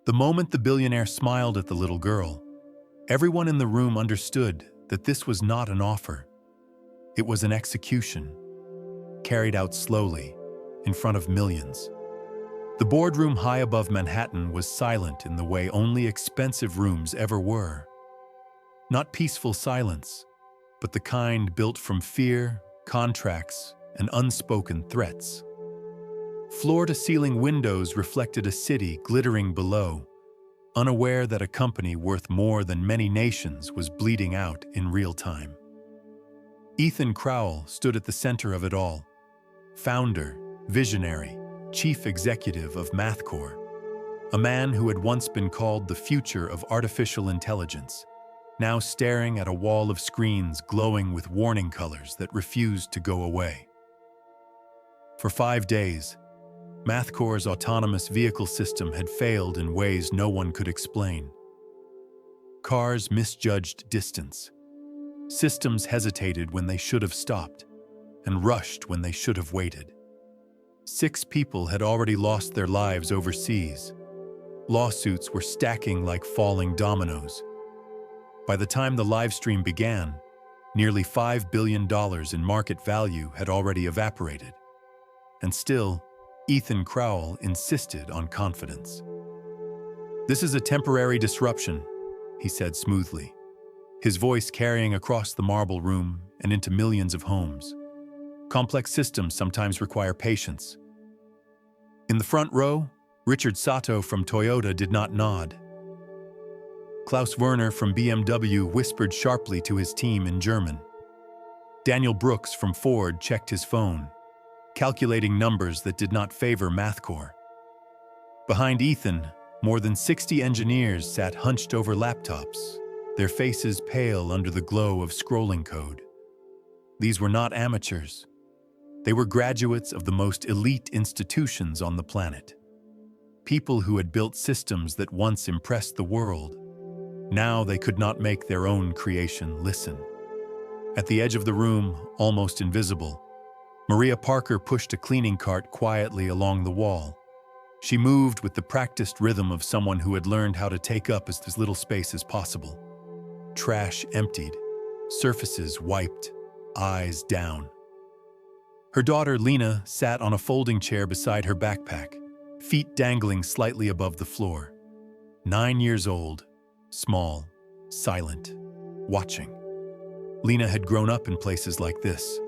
The moment the billionaire smiled at the little girl, everyone in the room understood that this was not an offer. It was an execution, carried out slowly, in front of millions. The boardroom high above Manhattan was silent in the way only expensive rooms ever were. Not peaceful silence, but the kind built from fear, contracts, and unspoken threats. Floor-to-ceiling windows reflected a city glittering below, unaware that a company worth more than many nations was bleeding out in real time. Ethan Crowell stood at the center of it all, founder, visionary, chief executive of MathCore, a man who had once been called the future of artificial intelligence, now staring at a wall of screens glowing with warning colors that refused to go away. For 5 days, MathCore's autonomous vehicle system had failed in ways no one could explain. Cars misjudged distance. Systems hesitated when they should have stopped, and rushed when they should have waited. 6 people had already lost their lives overseas. Lawsuits were stacking like falling dominoes. By the time the live stream began, nearly $5 billion in market value had already evaporated. And still, Ethan Crowell insisted on confidence. "This is a temporary disruption," he said smoothly, his voice carrying across the marble room and into millions of homes. "Complex systems sometimes require patience." In the front row, Richard Sato from Toyota did not nod. Klaus Werner from BMW whispered sharply to his team in German. Daniel Brooks from Ford checked his phone, calculating numbers that did not favor MathCore. Behind Ethan, more than 60 engineers sat hunched over laptops, their faces pale under the glow of scrolling code. These were not amateurs. They were graduates of the most elite institutions on the planet. People who had built systems that once impressed the world. Now they could not make their own creation listen. At the edge of the room, almost invisible, Maria Parker pushed a cleaning cart quietly along the wall. She moved with the practiced rhythm of someone who had learned how to take up as little space as possible. Trash emptied, surfaces wiped, eyes down. Her daughter Lina sat on a folding chair beside her backpack, feet dangling slightly above the floor. 9 years old, small, silent, watching. Lina had grown up in places like this.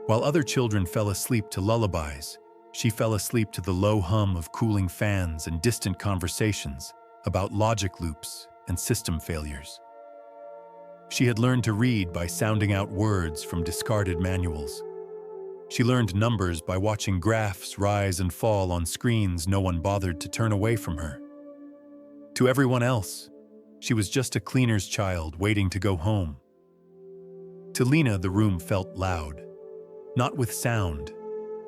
While other children fell asleep to lullabies, she fell asleep to the low hum of cooling fans and distant conversations about logic loops and system failures. She had learned to read by sounding out words from discarded manuals. She learned numbers by watching graphs rise and fall on screens no one bothered to turn away from her. To everyone else, she was just a cleaner's child waiting to go home. To Lina, the room felt loud, not with sound,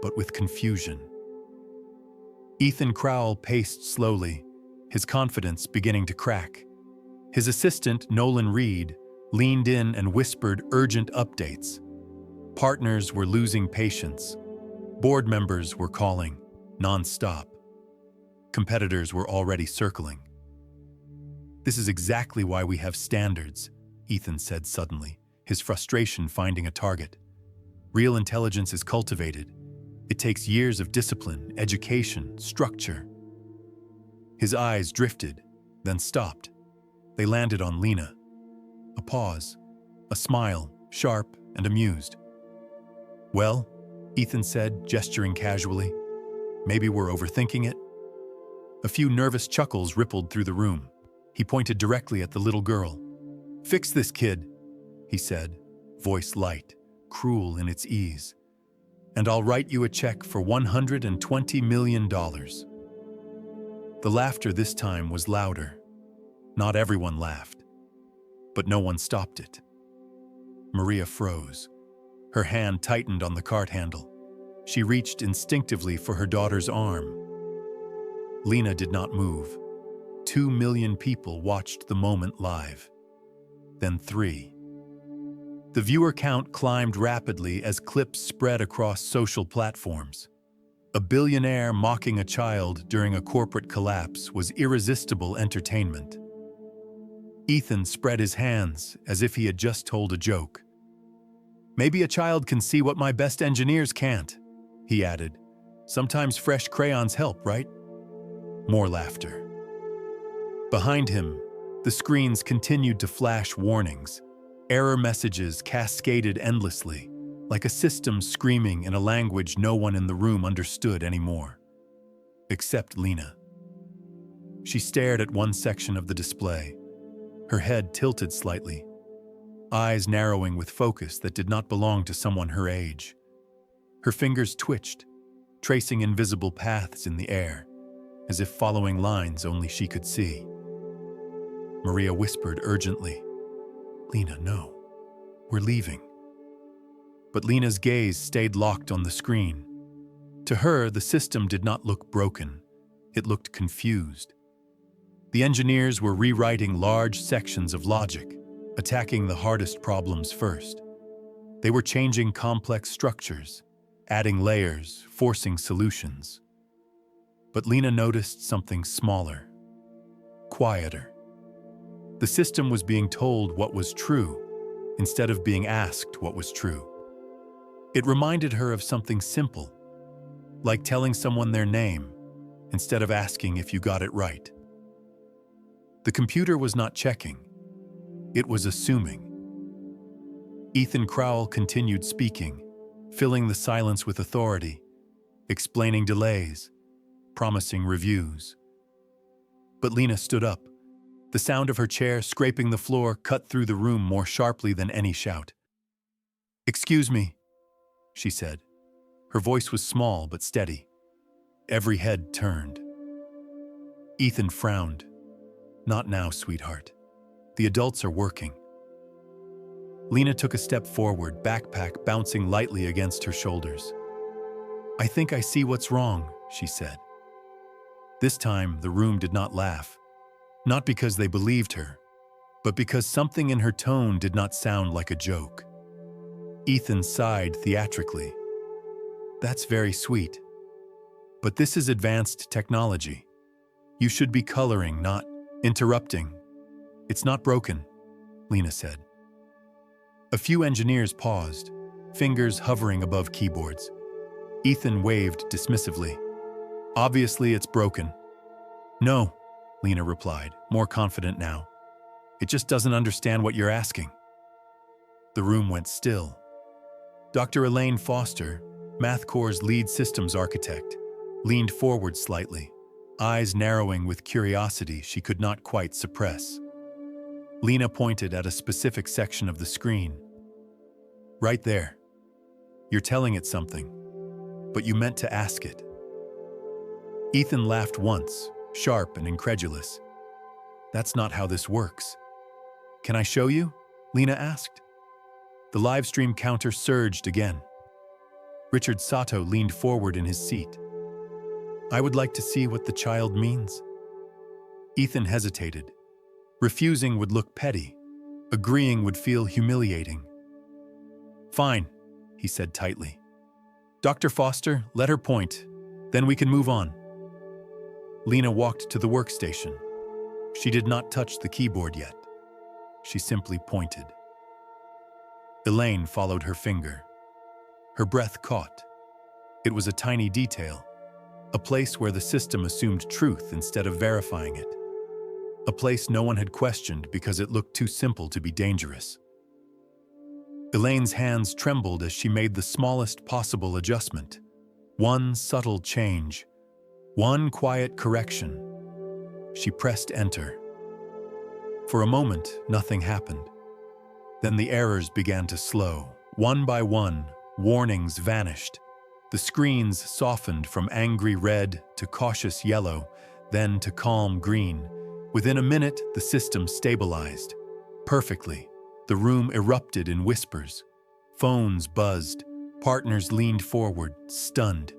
but with confusion. Ethan Crowell paced slowly, his confidence beginning to crack. His assistant, Nolan Reed, leaned in and whispered urgent updates. Partners were losing patience. Board members were calling, non-stop. Competitors were already circling. "This is exactly why we have standards," Ethan said suddenly, his frustration finding a target. "Real intelligence is cultivated. It takes years of discipline, education, structure." His eyes drifted, then stopped. They landed on Lina. A pause, a smile, sharp and amused. "Well," Ethan said, gesturing casually, "maybe we're overthinking it." A few nervous chuckles rippled through the room. He pointed directly at the little girl. "Fix this kid," he said, voice light, cruel in its ease. "And I'll write you a check for $120 million. The laughter this time was louder. Not everyone laughed, but no one stopped it. Maria froze. Her hand tightened on the cart handle. She reached instinctively for her daughter's arm. Lina did not move. 2 million people watched the moment live. Then 3. The viewer count climbed rapidly as clips spread across social platforms. A billionaire mocking a child during a corporate collapse was irresistible entertainment. Ethan spread his hands as if he had just told a joke. "Maybe a child can see what my best engineers can't," he added. "Sometimes fresh crayons help, right?" More laughter. Behind him, the screens continued to flash warnings. Error messages cascaded endlessly, like a system screaming in a language no one in the room understood anymore. Except Lina. She stared at one section of the display, her head tilted slightly, eyes narrowing with focus that did not belong to someone her age. Her fingers twitched, tracing invisible paths in the air, as if following lines only she could see. Maria whispered urgently, "Lina, no. We're leaving." But Lina's gaze stayed locked on the screen. To her, the system did not look broken. It looked confused. The engineers were rewriting large sections of logic, attacking the hardest problems first. They were changing complex structures, adding layers, forcing solutions. But Lina noticed something smaller, quieter. The system was being told what was true, instead of being asked what was true. It reminded her of something simple, like telling someone their name, instead of asking if you got it right. The computer was not checking. It was assuming. Ethan Crowell continued speaking, filling the silence with authority, explaining delays, promising reviews. But Lina stood up. The sound of her chair scraping the floor cut through the room more sharply than any shout. "Excuse me," she said. Her voice was small but steady. Every head turned. Ethan frowned. "Not now, sweetheart. The adults are working." Lina took a step forward, backpack bouncing lightly against her shoulders. "I think I see what's wrong," she said. This time, the room did not laugh. Not because they believed her, but because something in her tone did not sound like a joke. Ethan sighed theatrically. "That's very sweet. But this is advanced technology. You should be coloring, not interrupting." "It's not broken," Lina said. A few engineers paused, fingers hovering above keyboards. Ethan waved dismissively. "Obviously, it's broken." "No," Lina replied, more confident now. "It just doesn't understand what you're asking." The room went still. Dr. Elaine Foster, MathCore's lead systems architect, leaned forward slightly, eyes narrowing with curiosity she could not quite suppress. Lina pointed at a specific section of the screen. "Right there. You're telling it something, but you meant to ask it." Ethan laughed once, sharp and incredulous. "That's not how this works." "Can I show you?" Lina asked. The live stream counter surged again. Richard Sato leaned forward in his seat. "I would like to see what the child means." Ethan hesitated. Refusing would look petty. Agreeing would feel humiliating. "Fine," he said tightly. "Dr. Foster, let her point. Then we can move on." Lina walked to the workstation. She did not touch the keyboard yet. She simply pointed. Elaine followed her finger. Her breath caught. It was a tiny detail, a place where the system assumed truth instead of verifying it. A place no one had questioned because it looked too simple to be dangerous. Elaine's hands trembled as she made the smallest possible adjustment. One subtle change. One quiet correction. She pressed enter. For a moment, nothing happened. Then the errors began to slow. One by one, warnings vanished. The screens softened from angry red to cautious yellow, then to calm green. Within a minute, the system stabilized. Perfectly. The room erupted in whispers. Phones buzzed. Partners leaned forward, stunned.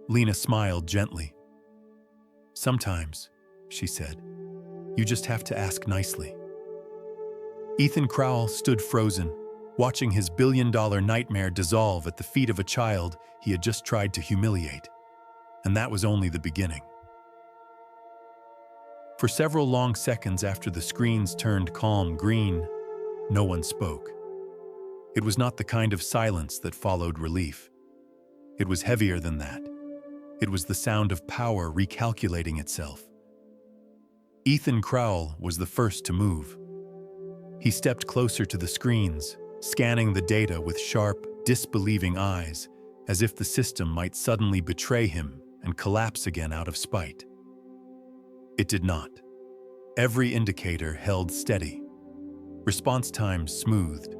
Lina smiled gently. "Sometimes," she said, "you just have to ask nicely." Ethan Crowell stood frozen, watching his billion-dollar nightmare dissolve at the feet of a child he had just tried to humiliate. And that was only the beginning. For several long seconds after the screens turned calm green, no one spoke. It was not the kind of silence that followed relief. It was heavier than that. It was the sound of power recalculating itself. Ethan Crowell was the first to move. He stepped closer to the screens, scanning the data with sharp, disbelieving eyes, as if the system might suddenly betray him and collapse again out of spite. It did not. Every indicator held steady. Response times smoothed.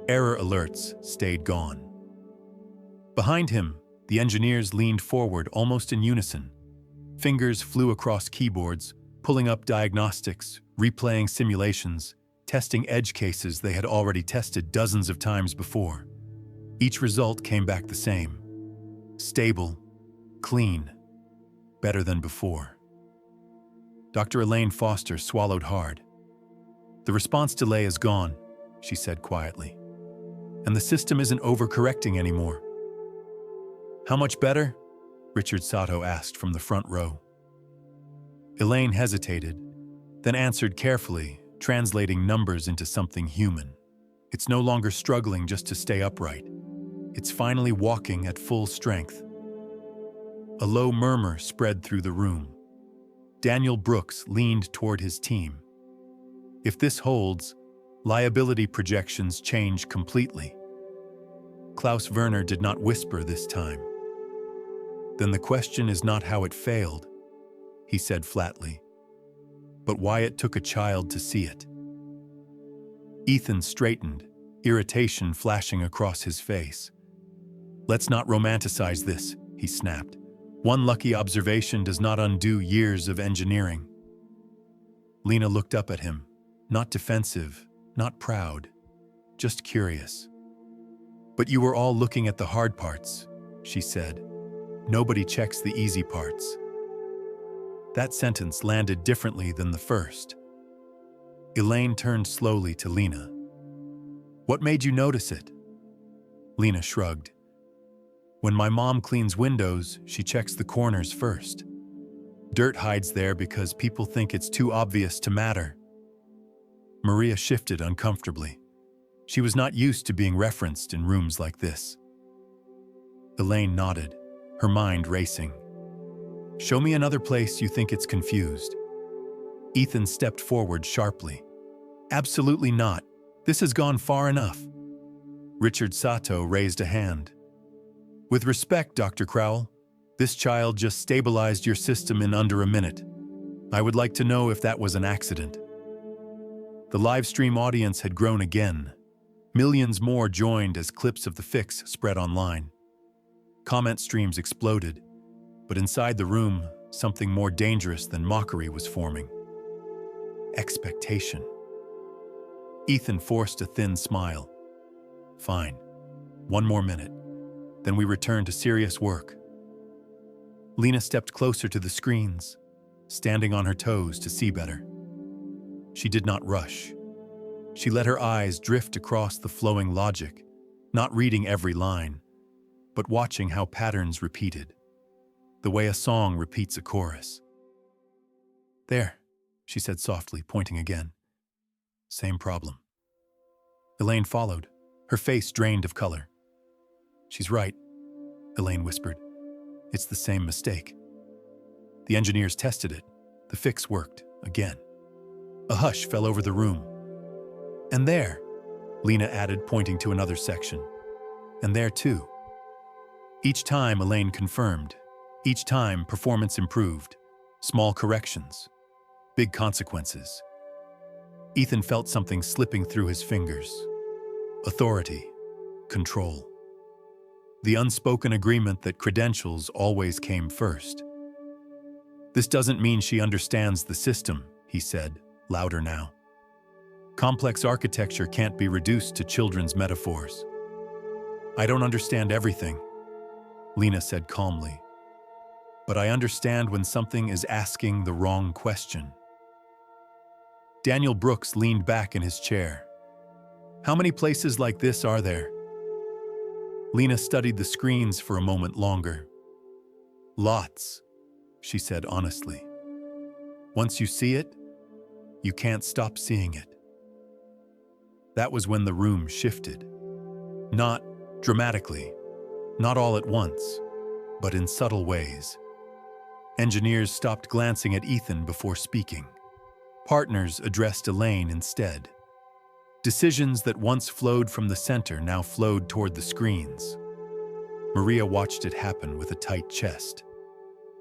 Error alerts stayed gone. Behind him, the engineers leaned forward almost in unison. Fingers flew across keyboards, pulling up diagnostics, replaying simulations, testing edge cases they had already tested dozens of times before. Each result came back the same. Stable, clean, better than before. Dr. Elaine Foster swallowed hard. "The response delay is gone," she said quietly. "And the system isn't overcorrecting anymore." "How much better?" Richard Sato asked from the front row. Elaine hesitated, then answered carefully, translating numbers into something human. "It's no longer struggling just to stay upright. It's finally walking at full strength." A low murmur spread through the room. Daniel Brooks leaned toward his team. "If this holds, liability projections change completely." Klaus Werner did not whisper this time. "Then the question is not how it failed," he said flatly, "but why it took a child to see it." Ethan straightened, irritation flashing across his face. "Let's not romanticize this," he snapped. "One lucky observation does not undo years of engineering." Lina looked up at him, not defensive, not proud, just curious. "But you were all looking at the hard parts," she said. "Nobody checks the easy parts." That sentence landed differently than the first. Elaine turned slowly to Lina. "What made you notice it?" Lina shrugged. "When my mom cleans windows, she checks the corners first. Dirt hides there because people think it's too obvious to matter." Maria shifted uncomfortably. She was not used to being referenced in rooms like this. Elaine nodded, her mind racing. "Show me another place you think it's confused." Ethan stepped forward sharply. "Absolutely not. This has gone far enough." Richard Sato raised a hand. "With respect, Dr. Crowell, this child just stabilized your system in under a minute. I would like to know if that was an accident." The live stream audience had grown again. Millions more joined as clips of the fix spread online. Comment streams exploded, but inside the room, something more dangerous than mockery was forming. Expectation. Ethan forced a thin smile. "Fine. One more minute. Then we return to serious work." Lina stepped closer to the screens, standing on her toes to see better. She did not rush. She let her eyes drift across the flowing logic, not reading every line, but watching how patterns repeated, the way a song repeats a chorus. "There," she said softly, pointing again. "Same problem." Elaine followed, her face drained of color. "She's right," Elaine whispered. "It's the same mistake. The engineers tested it. The fix worked, again." A hush fell over the room. "And there," Lina added, pointing to another section. "And there too." Each time, Elaine confirmed. Each time, performance improved. Small corrections. Big consequences. Ethan felt something slipping through his fingers. Authority. Control. The unspoken agreement that credentials always came first. "This doesn't mean she understands the system," he said, louder now. "Complex architecture can't be reduced to children's metaphors." "I don't understand everything," Lina said calmly. "But I understand when something is asking the wrong question." Daniel Brooks leaned back in his chair. "How many places like this are there?" Lina studied the screens for a moment longer. Lots, she said honestly. Once you see it, you can't stop seeing it. That was when the room shifted. Not dramatically, not all at once, but in subtle ways. Engineers stopped glancing at Ethan before speaking. Partners addressed Elaine instead. Decisions that once flowed from the center now flowed toward the screens. Maria watched it happen with a tight chest.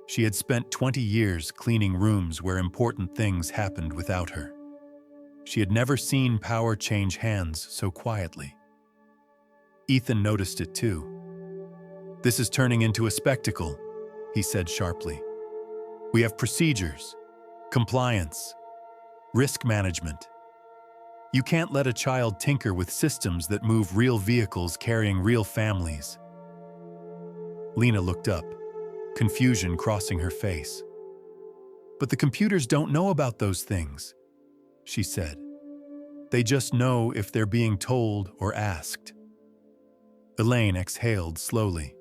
She had spent 20 years cleaning rooms where important things happened without her. She had never seen power change hands so quietly. Ethan noticed it too. "This is turning into a spectacle," he said sharply. "We have procedures, compliance, risk management. You can't let a child tinker with systems that move real vehicles carrying real families." Lina looked up, confusion crossing her face. "But the computers don't know about those things," she said. "They just know if they're being told or asked." Elaine exhaled slowly.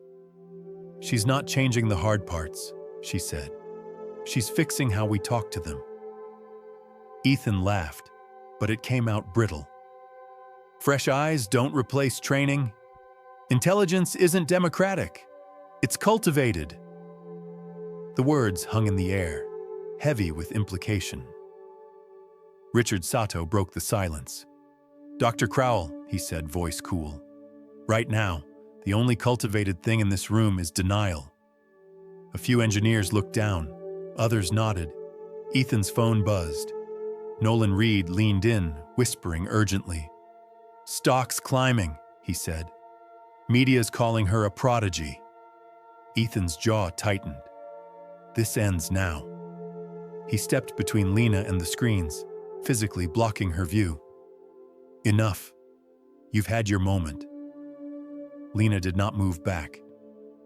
"She's not changing the hard parts," she said. "She's fixing how we talk to them." Ethan laughed, but it came out brittle. "Fresh eyes don't replace training. Intelligence isn't democratic. It's cultivated." The words hung in the air, heavy with implication. Richard Sato broke the silence. "Dr. Crowell," he said, voice cool. "Right now, the only cultivated thing in this room is denial." A few engineers looked down, others nodded. Ethan's phone buzzed. Nolan Reed leaned in, whispering urgently. "Stock's climbing," he said. "Media's calling her a prodigy." Ethan's jaw tightened. This ends now. He stepped between Lina and the screens, physically blocking her view. "Enough. You've had your moment." Lina did not move back.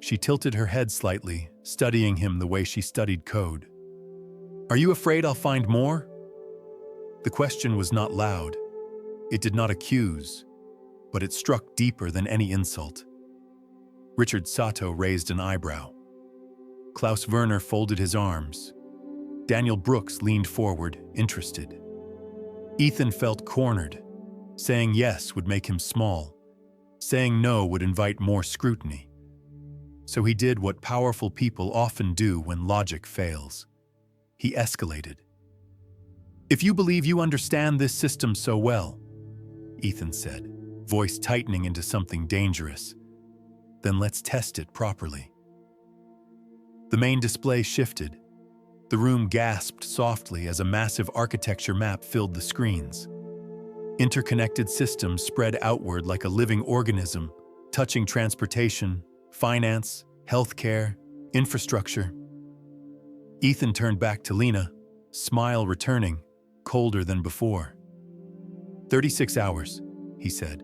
She tilted her head slightly, studying him the way she studied code. "Are you afraid I'll find more?" The question was not loud. It did not accuse, but it struck deeper than any insult. Richard Sato raised an eyebrow. Klaus Werner folded his arms. Daniel Brooks leaned forward, interested. Ethan felt cornered. Saying yes would make him small. Saying no would invite more scrutiny. So he did what powerful people often do when logic fails. He escalated. "If you believe you understand this system so well," Ethan said, voice tightening into something dangerous, "then let's test it properly." The main display shifted. The room gasped softly as a massive architecture map filled the screens. Interconnected systems spread outward like a living organism, touching transportation, finance, healthcare, infrastructure. Ethan turned back to Lina, smile returning, colder than before. 36 hours, he said.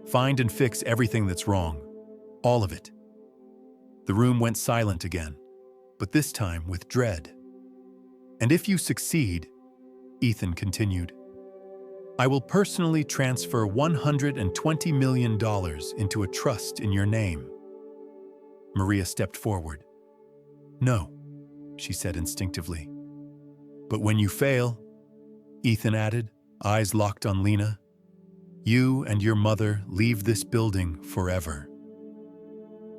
"Find and fix everything that's wrong. All of it." The room went silent again, but this time with dread. "And if you succeed," Ethan continued, "I will personally transfer $120 million into a trust in your name." Maria stepped forward. "No," she said instinctively. "But when you fail," Ethan added, eyes locked on Lina, "you and your mother leave this building forever.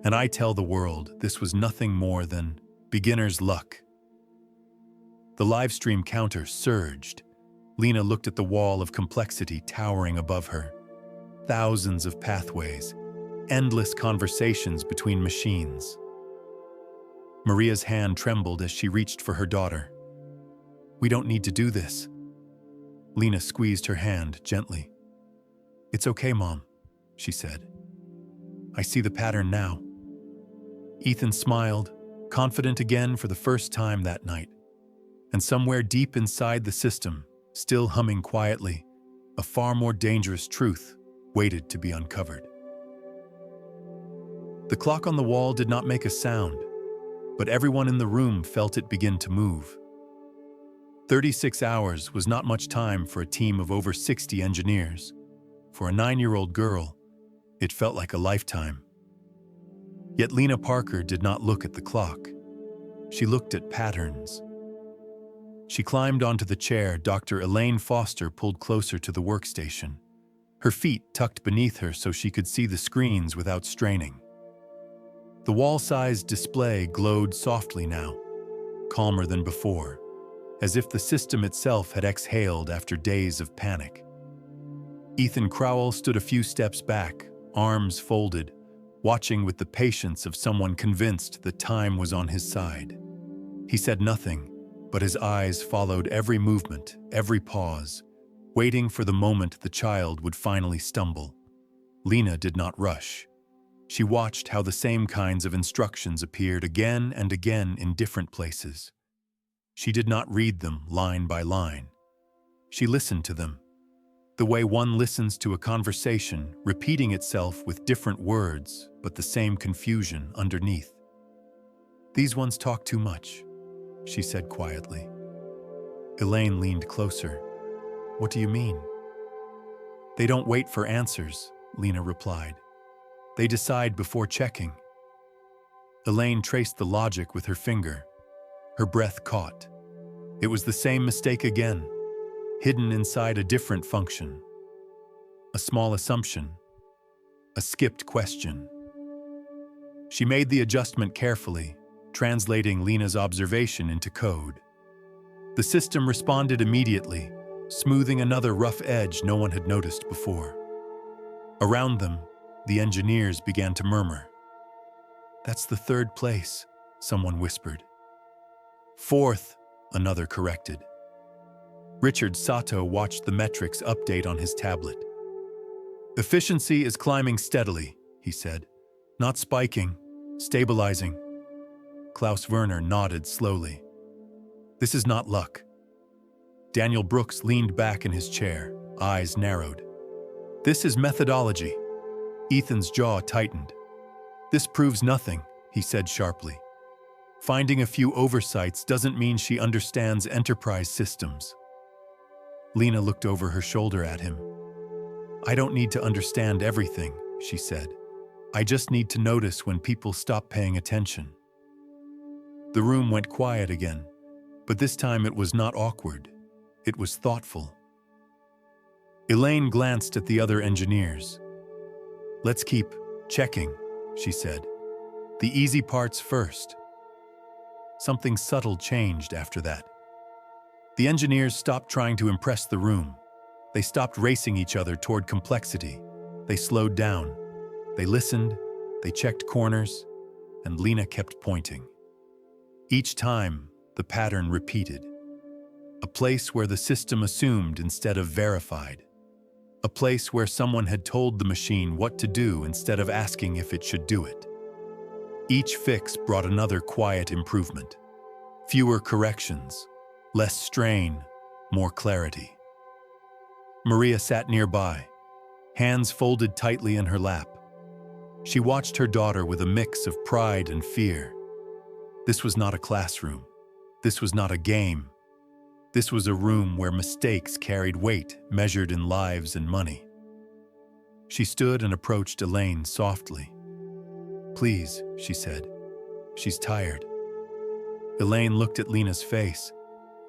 And I tell the world this was nothing more than beginner's luck." The live stream counter surged. Lina looked at the wall of complexity towering above her. Thousands of pathways, endless conversations between machines. Maria's hand trembled as she reached for her daughter. "We don't need to do this." Lina squeezed her hand gently. "It's okay, Mom," she said. "I see the pattern now." Ethan smiled, confident again for the first time that night. And somewhere deep inside the system, still humming quietly, a far more dangerous truth waited to be uncovered. The clock on the wall did not make a sound, but everyone in the room felt it begin to move. 36 hours was not much time for a team of over 60 engineers. For a 9-year-old girl, it felt like a lifetime. Yet Lina Parker did not look at the clock. She looked at patterns. She climbed onto the chair Dr. Elaine Foster pulled closer to the workstation, her feet tucked beneath her so she could see the screens without straining. The wall-sized display glowed softly now, calmer than before, as if the system itself had exhaled after days of panic. Ethan Crowell stood a few steps back, arms folded, watching with the patience of someone convinced that time was on his side. He said nothing, but his eyes followed every movement, every pause, waiting for the moment the child would finally stumble. Lina did not rush. She watched how the same kinds of instructions appeared again and again in different places. She did not read them line by line. She listened to them, the way one listens to a conversation, repeating itself with different words, but the same confusion underneath. "These ones talk too much," she said quietly. Elaine leaned closer. "What do you mean?" "They don't wait for answers," Lina replied. "They decide before checking." Elaine traced the logic with her finger. Her breath caught. It was the same mistake again, hidden inside a different function. A small assumption, a skipped question. She made the adjustment carefully, translating Lina's observation into code. The system responded immediately, smoothing another rough edge no one had noticed before. Around them, the engineers began to murmur. "That's the third place," someone whispered. "Fourth," another corrected. Richard Sato watched the metrics update on his tablet. "Efficiency is climbing steadily," he said. "Not spiking, stabilizing." Klaus Werner nodded slowly. "This is not luck." Daniel Brooks leaned back in his chair, eyes narrowed. "This is methodology." Ethan's jaw tightened. "This proves nothing," he said sharply. "Finding a few oversights doesn't mean she understands enterprise systems." Lina looked over her shoulder at him. "I don't need to understand everything," she said. "I just need to notice when people stop paying attention." The room went quiet again, but this time it was not awkward. It was thoughtful. Elaine glanced at the other engineers. "Let's keep checking," she said. "The easy parts first." Something subtle changed after that. The engineers stopped trying to impress the room. They stopped racing each other toward complexity. They slowed down. They listened. They checked corners. And Lina kept pointing. Each time, the pattern repeated. A place where the system assumed instead of verified. A place where someone had told the machine what to do instead of asking if it should do it. Each fix brought another quiet improvement. Fewer corrections, less strain, more clarity. Maria sat nearby, hands folded tightly in her lap. She watched her daughter with a mix of pride and fear. This was not a classroom. This was not a game. This was a room where mistakes carried weight measured in lives and money. She stood and approached Elaine softly. "Please," she said. "She's tired." Elaine looked at Lina's face.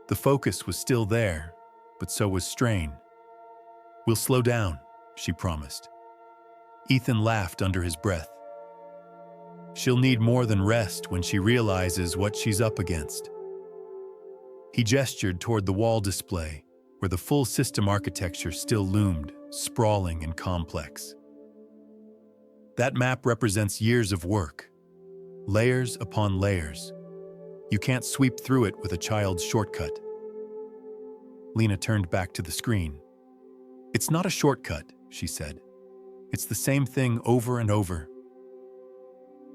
The focus was still there, but so was strain. "We'll slow down," she promised. Ethan laughed under his breath. "She'll need more than rest when she realizes what she's up against." He gestured toward the wall display, where the full system architecture still loomed, sprawling and complex. "That map represents years of work, layers upon layers. You can't sweep through it with a child's shortcut." Lina turned back to the screen. "It's not a shortcut," she said. "It's the same thing over and over."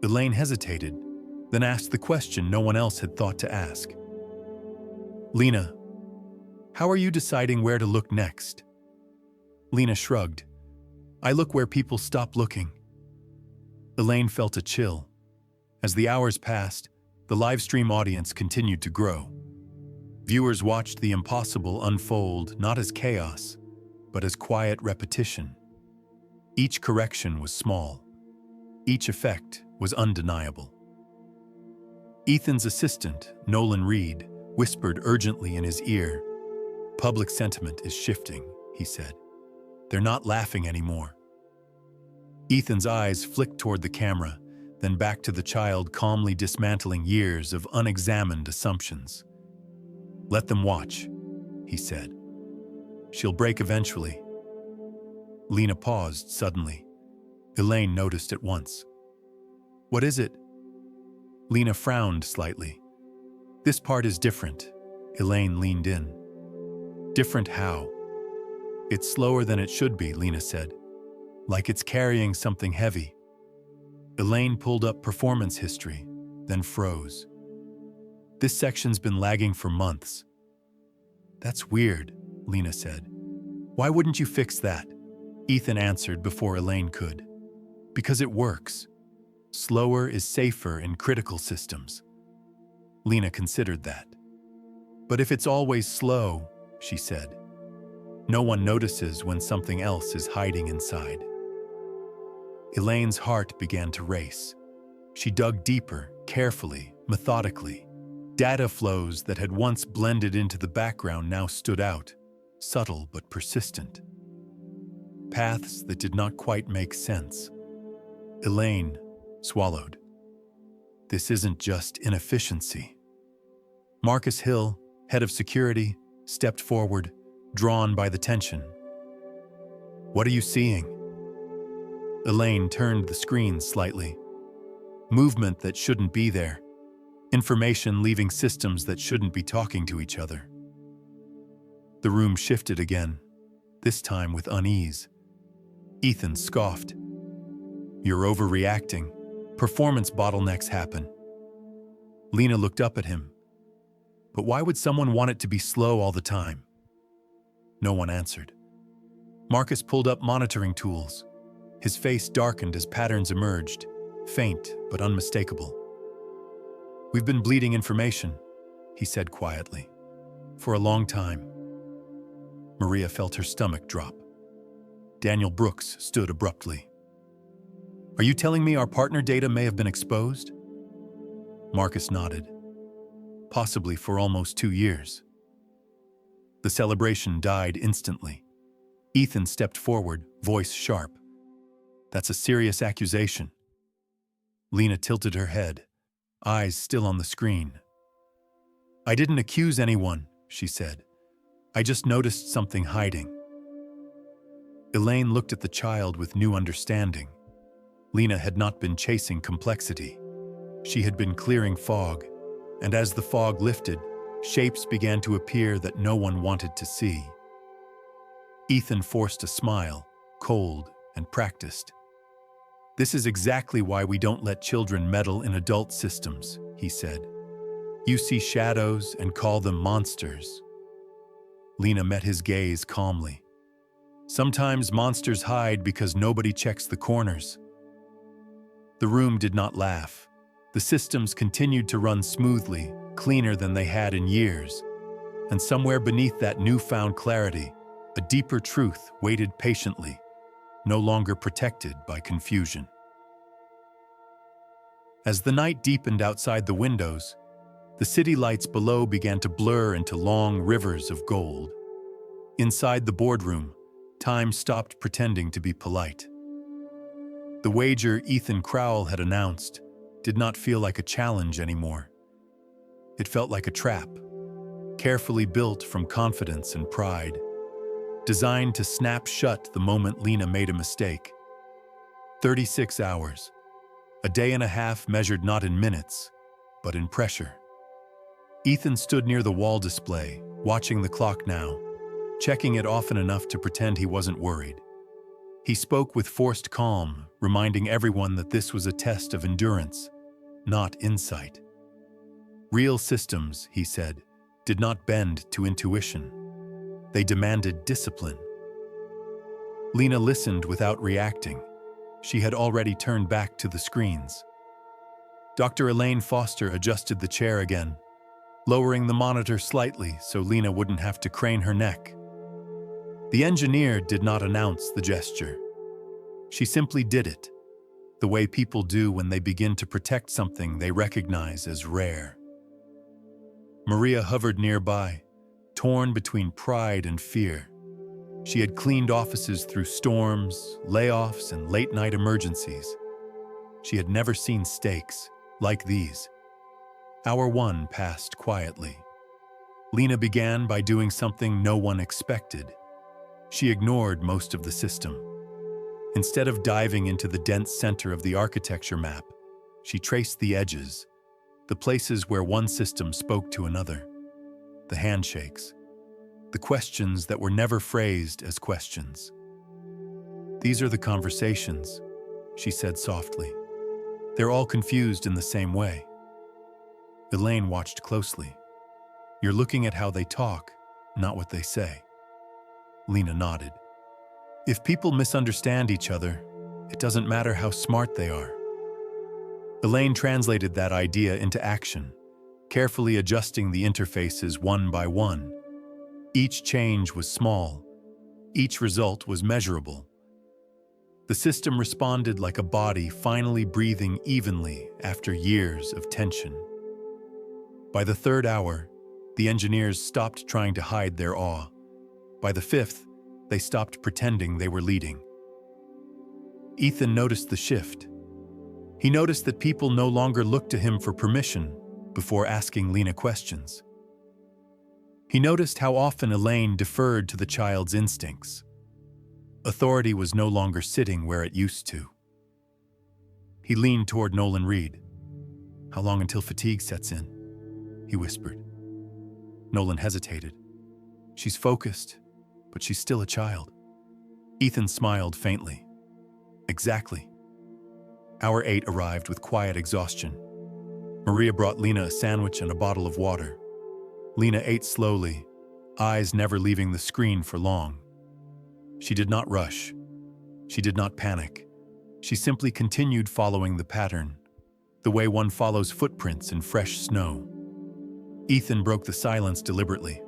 Elaine hesitated, then asked the question no one else had thought to ask. "Lina, how are you deciding where to look next?" Lina shrugged. "I look where people stop looking." Elaine felt a chill. As the hours passed, the livestream audience continued to grow. Viewers watched the impossible unfold not as chaos, but as quiet repetition. Each correction was small. Each effect was undeniable. Ethan's assistant, Nolan Reed, whispered urgently in his ear. "Public sentiment is shifting," he said. "They're not laughing anymore." Ethan's eyes flicked toward the camera, then back to the child calmly dismantling years of unexamined assumptions. "Let them watch," he said. "She'll break eventually." Lina paused suddenly. Elaine noticed at once. "What is it?" Lina frowned slightly. "This part is different." Elaine leaned in. "Different how?" "It's slower than it should be," Lina said. "Like it's carrying something heavy." Elaine pulled up performance history, then froze. "This section's been lagging for months." "That's weird," Lina said. "Why wouldn't you fix that?" Ethan answered before Elaine could. "Because it works. Slower is safer in critical systems." Lina considered that. "But if it's always slow," she said, "no one notices when something else is hiding inside." Elaine's heart began to race. She dug deeper, carefully, methodically. Data flows that had once blended into the background now stood out, subtle but persistent. Paths that did not quite make sense. Elaine swallowed. This isn't just inefficiency. Marcus Hill, head of security, stepped forward, drawn by the tension. "What are you seeing?" Elaine turned the screen slightly. Movement that shouldn't be there. Information leaving systems that shouldn't be talking to each other. The room shifted again, this time with unease. Ethan scoffed. "You're overreacting. Performance bottlenecks happen." Lina looked up at him. "But why would someone want it to be slow all the time?" No one answered. Marcus pulled up monitoring tools. His face darkened as patterns emerged, faint but unmistakable. "We've been bleeding information," he said quietly, "for a long time." Maria felt her stomach drop. Daniel Brooks stood abruptly. "Are you telling me our partner data may have been exposed?" Marcus nodded. "Possibly for almost 2 years." The celebration died instantly. Ethan stepped forward, voice sharp. "That's a serious accusation." Lina tilted her head, eyes still on the screen. "I didn't accuse anyone," she said. "I just noticed something hiding." Elaine looked at the child with new understanding. Lina had not been chasing complexity. She had been clearing fog, and as the fog lifted, shapes began to appear that no one wanted to see. Ethan forced a smile, cold and practiced. "This is exactly why we don't let children meddle in adult systems," he said. "You see shadows and call them monsters." Lina met his gaze calmly. "Sometimes monsters hide because nobody checks the corners." The room did not laugh. The systems continued to run smoothly, cleaner than they had in years. And somewhere beneath that newfound clarity, a deeper truth waited patiently, no longer protected by confusion. As the night deepened outside the windows, the city lights below began to blur into long rivers of gold. Inside the boardroom, time stopped pretending to be polite. The wager Ethan Crowell had announced did not feel like a challenge anymore. It felt like a trap, carefully built from confidence and pride, designed to snap shut the moment Lina made a mistake. 36 hours, a day and a half measured not in minutes, but in pressure. Ethan stood near the wall display, watching the clock now, checking it often enough to pretend he wasn't worried. He spoke with forced calm, reminding everyone that this was a test of endurance, not insight. Real systems, he said, did not bend to intuition. They demanded discipline. Lina listened without reacting. She had already turned back to the screens. Dr. Elaine Foster adjusted the chair again, lowering the monitor slightly so Lina wouldn't have to crane her neck. The engineer did not announce the gesture. She simply did it. the way people do when they begin to protect something they recognize as rare. Maria hovered nearby, torn between pride and fear. She had cleaned offices through storms, layoffs, and late-night emergencies. She had never seen stakes like these. Hour 1 passed quietly. Lina began by doing something no one expected. She ignored most of the system. Instead of diving into the dense center of the architecture map, she traced the edges, the places where one system spoke to another, the handshakes, the questions that were never phrased as questions. "These are the conversations," she said softly. "They're all confused in the same way." Elaine watched closely. "You're looking at how they talk, not what they say." Lina nodded. "If people misunderstand each other, it doesn't matter how smart they are." Elaine translated that idea into action, carefully adjusting the interfaces one by one. Each change was small. Each result was measurable. The system responded like a body finally breathing evenly after years of tension. By the 3rd hour, the engineers stopped trying to hide their awe. By the 5th, they stopped pretending they were leading. Ethan noticed the shift. He noticed that people no longer looked to him for permission before asking Lina questions. He noticed how often Elaine deferred to the child's instincts. Authority was no longer sitting where it used to. He leaned toward Nolan Reed. "How long until fatigue sets in?" he whispered. Nolan hesitated. "She's focused, but she's still a child." Ethan smiled faintly. "Exactly." Hour 8 arrived with quiet exhaustion. Maria brought Lina a sandwich and a bottle of water. Lina ate slowly, eyes never leaving the screen for long. She did not rush. She did not panic. She simply continued following the pattern, the way one follows footprints in fresh snow. Ethan broke the silence deliberately.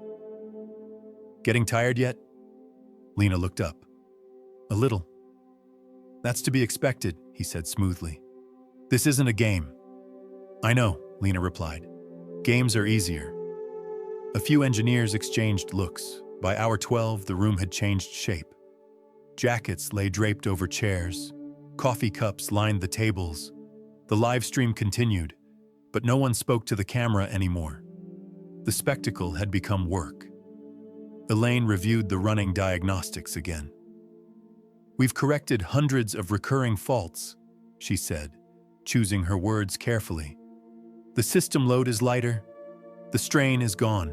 "Getting tired yet?" Lina looked up. "A little." "That's to be expected," he said smoothly. "This isn't a game." "I know," Lina replied. "Games are easier." A few engineers exchanged looks. By hour 12, the room had changed shape. Jackets lay draped over chairs. Coffee cups lined the tables. The live stream continued, but no one spoke to the camera anymore. The spectacle had become work. Elaine reviewed the running diagnostics again. "We've corrected hundreds of recurring faults," she said, choosing her words carefully. "The system load is lighter. The strain is gone."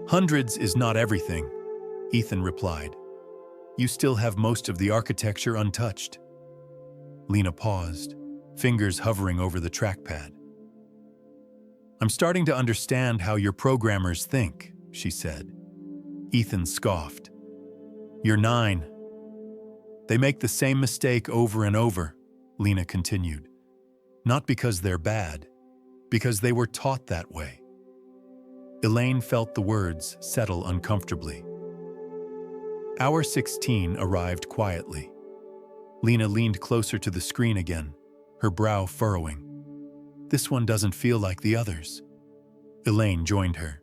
"Hundreds is not everything," Ethan replied. "You still have most of the architecture untouched." Lina paused, fingers hovering over the trackpad. "I'm starting to understand how your programmers think," she said. Ethan scoffed. "You're 9. They make the same mistake over and over," Lina continued. "Not because they're bad, because they were taught that way." Elaine felt the words settle uncomfortably. Hour 16 arrived quietly. Lina leaned closer to the screen again, her brow furrowing. "This one doesn't feel like the others." Elaine joined her.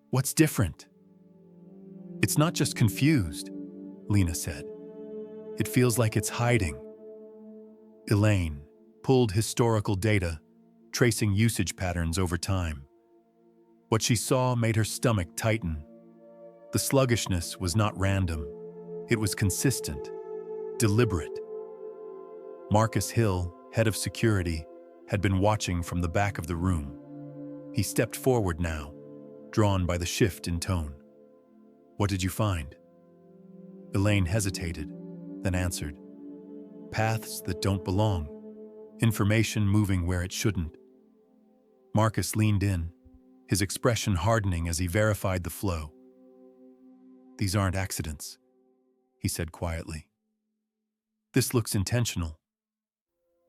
"What's different?" "It's not just confused," Lina said. "It feels like it's hiding." Elaine pulled historical data, tracing usage patterns over time. What she saw made her stomach tighten. The sluggishness was not random. It was consistent, deliberate. Marcus Hill, head of security, had been watching from the back of the room. He stepped forward now, drawn by the shift in tone. "What did you find?" Elaine hesitated, then answered. "Paths that don't belong. Information moving where it shouldn't." Marcus leaned in, his expression hardening as he verified the flow. "These aren't accidents," he said quietly. "This looks intentional."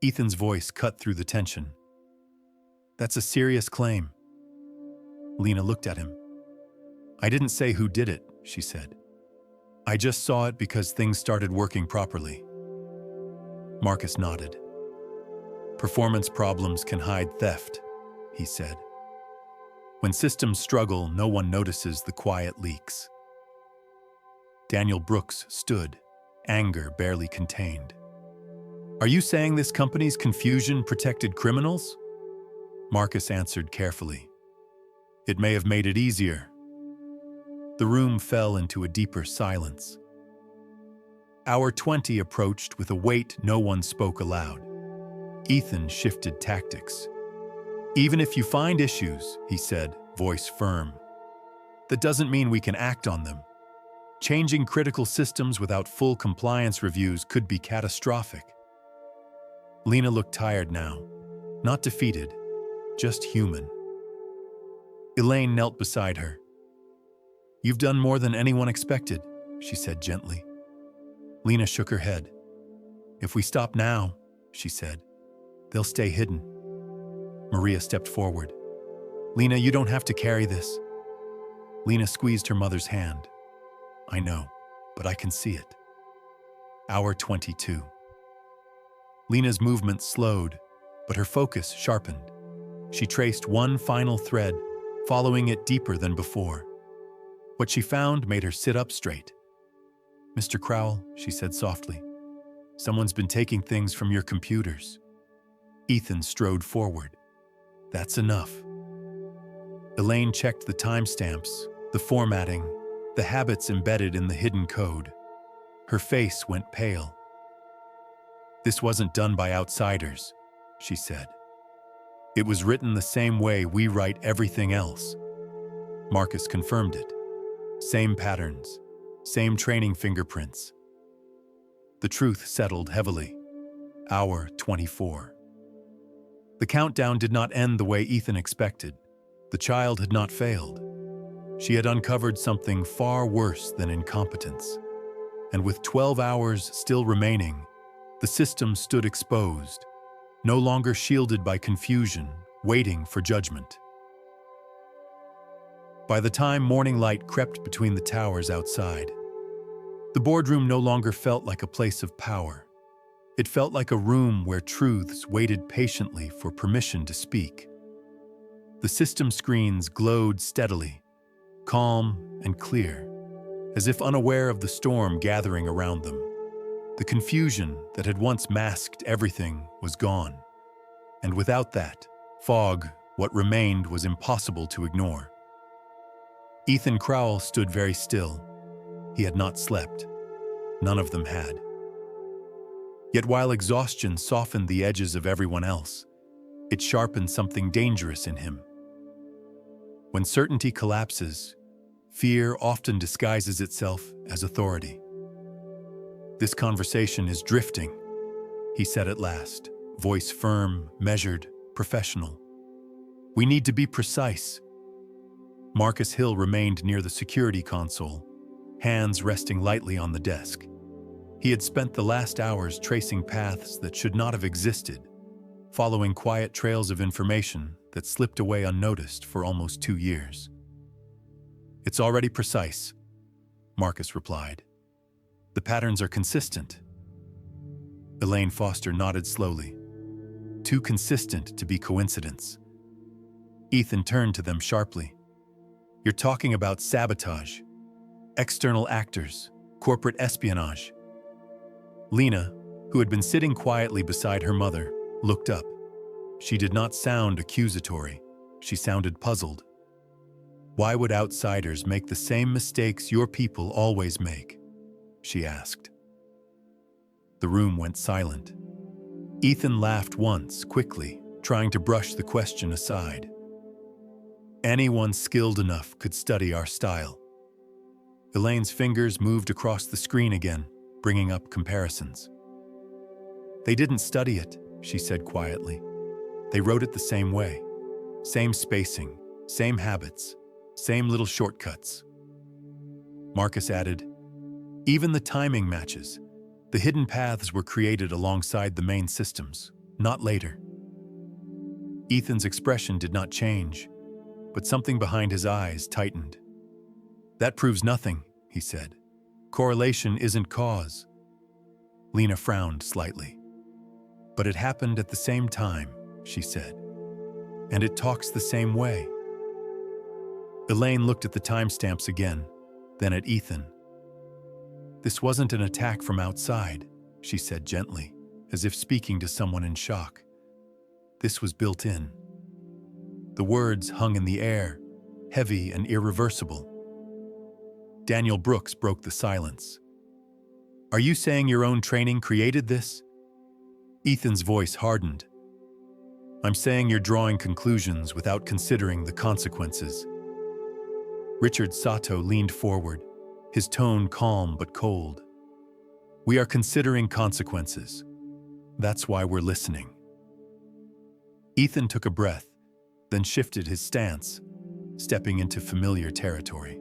Ethan's voice cut through the tension. "That's a serious claim." Lina looked at him. "I didn't say who did it," she said. "I just saw it because things started working properly." Marcus nodded. Performance problems can hide theft, he said. When systems struggle, no one notices the quiet leaks. Daniel Brooks stood, anger barely contained. Are you saying this company's confusion protected criminals? Marcus answered carefully. It may have made it easier. The room fell into a deeper silence. Hour 20 approached with a weight no one spoke aloud. Ethan shifted tactics. Even if you find issues, he said, voice firm, that doesn't mean we can act on them. Changing critical systems without full compliance reviews could be catastrophic. Lina looked tired now, not defeated, just human. Elaine knelt beside her. You've done more than anyone expected, she said gently. Lina shook her head. If we stop now, she said, they'll stay hidden. Maria stepped forward. Lina, you don't have to carry this. Lina squeezed her mother's hand. I know, but I can see it. Hour 22. Lina's movement slowed, but her focus sharpened. She traced one final thread, following it deeper than before. What she found made her sit up straight. Mr. Crowell, she said softly, someone's been taking things from your computers. Ethan strode forward. That's enough. Elaine checked the timestamps, the formatting, the habits embedded in the hidden code. Her face went pale. This wasn't done by outsiders, she said. It was written the same way we write everything else. Marcus confirmed it. Same patterns, same training fingerprints. The truth settled heavily. Hour 24. The countdown did not end the way Ethan expected. The child had not failed. She had uncovered something far worse than incompetence. And with 12 hours still remaining, the system stood exposed, no longer shielded by confusion, waiting for judgment. By the time morning light crept between the towers outside, the boardroom no longer felt like a place of power. It felt like a room where truths waited patiently for permission to speak. The system screens glowed steadily, calm and clear, as if unaware of the storm gathering around them. The confusion that had once masked everything was gone, and without that fog, what remained was impossible to ignore. Ethan Crowell stood very still. He had not slept. None of them had. Yet while exhaustion softened the edges of everyone else, it sharpened something dangerous in him. When certainty collapses, fear often disguises itself as authority. This conversation is drifting, he said at last, voice firm, measured, professional. We need to be precise. Marcus Hill remained near the security console, hands resting lightly on the desk. He had spent the last hours tracing paths that should not have existed, following quiet trails of information that slipped away unnoticed for almost 2 years. It's already precise, Marcus replied. The patterns are consistent. Elaine Foster nodded slowly. Too consistent to be coincidence. Ethan turned to them sharply. You're talking about sabotage, external actors, corporate espionage. Lina, who had been sitting quietly beside her mother, looked up. She did not sound accusatory. She sounded puzzled. Why would outsiders make the same mistakes your people always make? She asked. The room went silent. Ethan laughed once, quickly, trying to brush the question aside. Anyone skilled enough could study our style. Elaine's fingers moved across the screen again, bringing up comparisons. They didn't study it, she said quietly. They wrote it the same way. Same spacing, same habits, same little shortcuts. Marcus added, even the timing matches. The hidden paths were created alongside the main systems, not later. Ethan's expression did not change, but something behind his eyes tightened. That proves nothing, he said. Correlation isn't cause. Lina frowned slightly. But it happened at the same time, she said. And it talks the same way. Elaine looked at the timestamps again, then at Ethan. This wasn't an attack from outside, she said gently, as if speaking to someone in shock. This was built in. The words hung in the air, heavy and irreversible. Daniel Brooks broke the silence. Are you saying your own training created this? Ethan's voice hardened. I'm saying you're drawing conclusions without considering the consequences. Richard Sato leaned forward, his tone calm but cold. We are considering consequences. That's why we're listening. Ethan took a breath, then shifted his stance, stepping into familiar territory.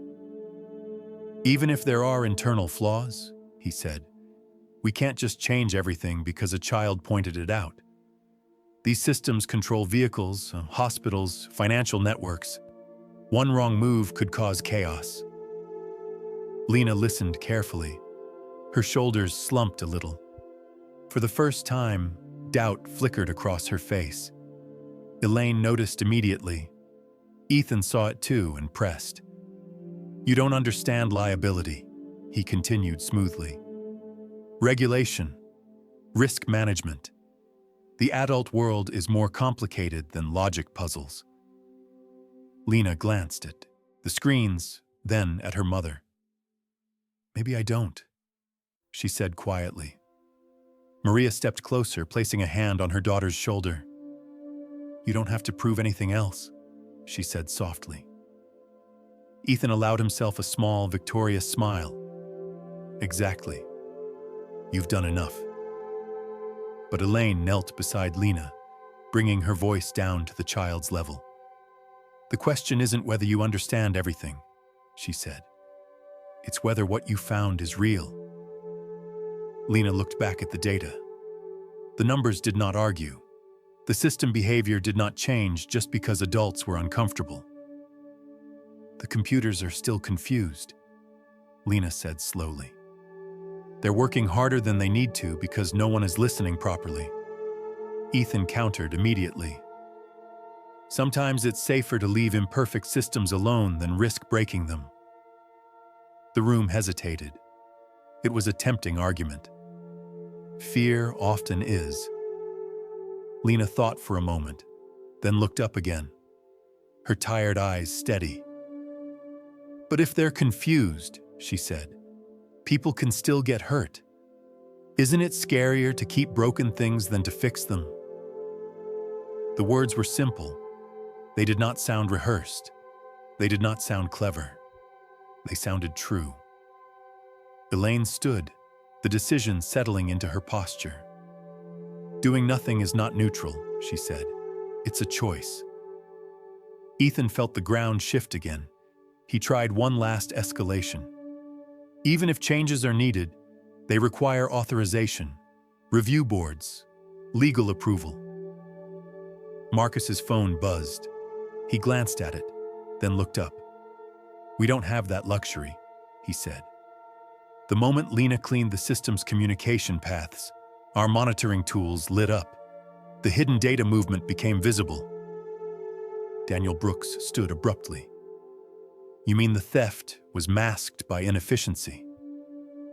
Even if there are internal flaws, he said, we can't just change everything because a child pointed it out. These systems control vehicles, hospitals, financial networks. One wrong move could cause chaos. Lina listened carefully. Her shoulders slumped a little. For the first time, doubt flickered across her face. Elaine noticed immediately. Ethan saw it too and pressed. You don't understand liability, he continued smoothly. Regulation, risk management. The adult world is more complicated than logic puzzles. Lina glanced at the screens, then at her mother. Maybe I don't, she said quietly. Maria stepped closer, placing a hand on her daughter's shoulder. You don't have to prove anything else, she said softly. Ethan allowed himself a small, victorious smile. Exactly. You've done enough. But Elaine knelt beside Lina, bringing her voice down to the child's level. The question isn't whether you understand everything, she said. It's whether what you found is real. Lina looked back at the data. The numbers did not argue. The system behavior did not change just because adults were uncomfortable. The computers are still confused, Lina said slowly. They're working harder than they need to because no one is listening properly. Ethan countered immediately. Sometimes it's safer to leave imperfect systems alone than risk breaking them. The room hesitated. It was a tempting argument. Fear often is. Lina thought for a moment, then looked up again, her tired eyes steady. But if they're confused, she said, people can still get hurt. Isn't it scarier to keep broken things than to fix them? The words were simple. They did not sound rehearsed. They did not sound clever. They sounded true. Elaine stood, the decision settling into her posture. Doing nothing is not neutral, she said. It's a choice. Ethan felt the ground shift again. He tried one last escalation. Even if changes are needed, they require authorization, review boards, legal approval. Marcus's phone buzzed. He glanced at it, then looked up. We don't have that luxury, he said. The moment Lina cleaned the system's communication paths, our monitoring tools lit up. The hidden data movement became visible. Daniel Brooks stood abruptly. You mean the theft was masked by inefficiency?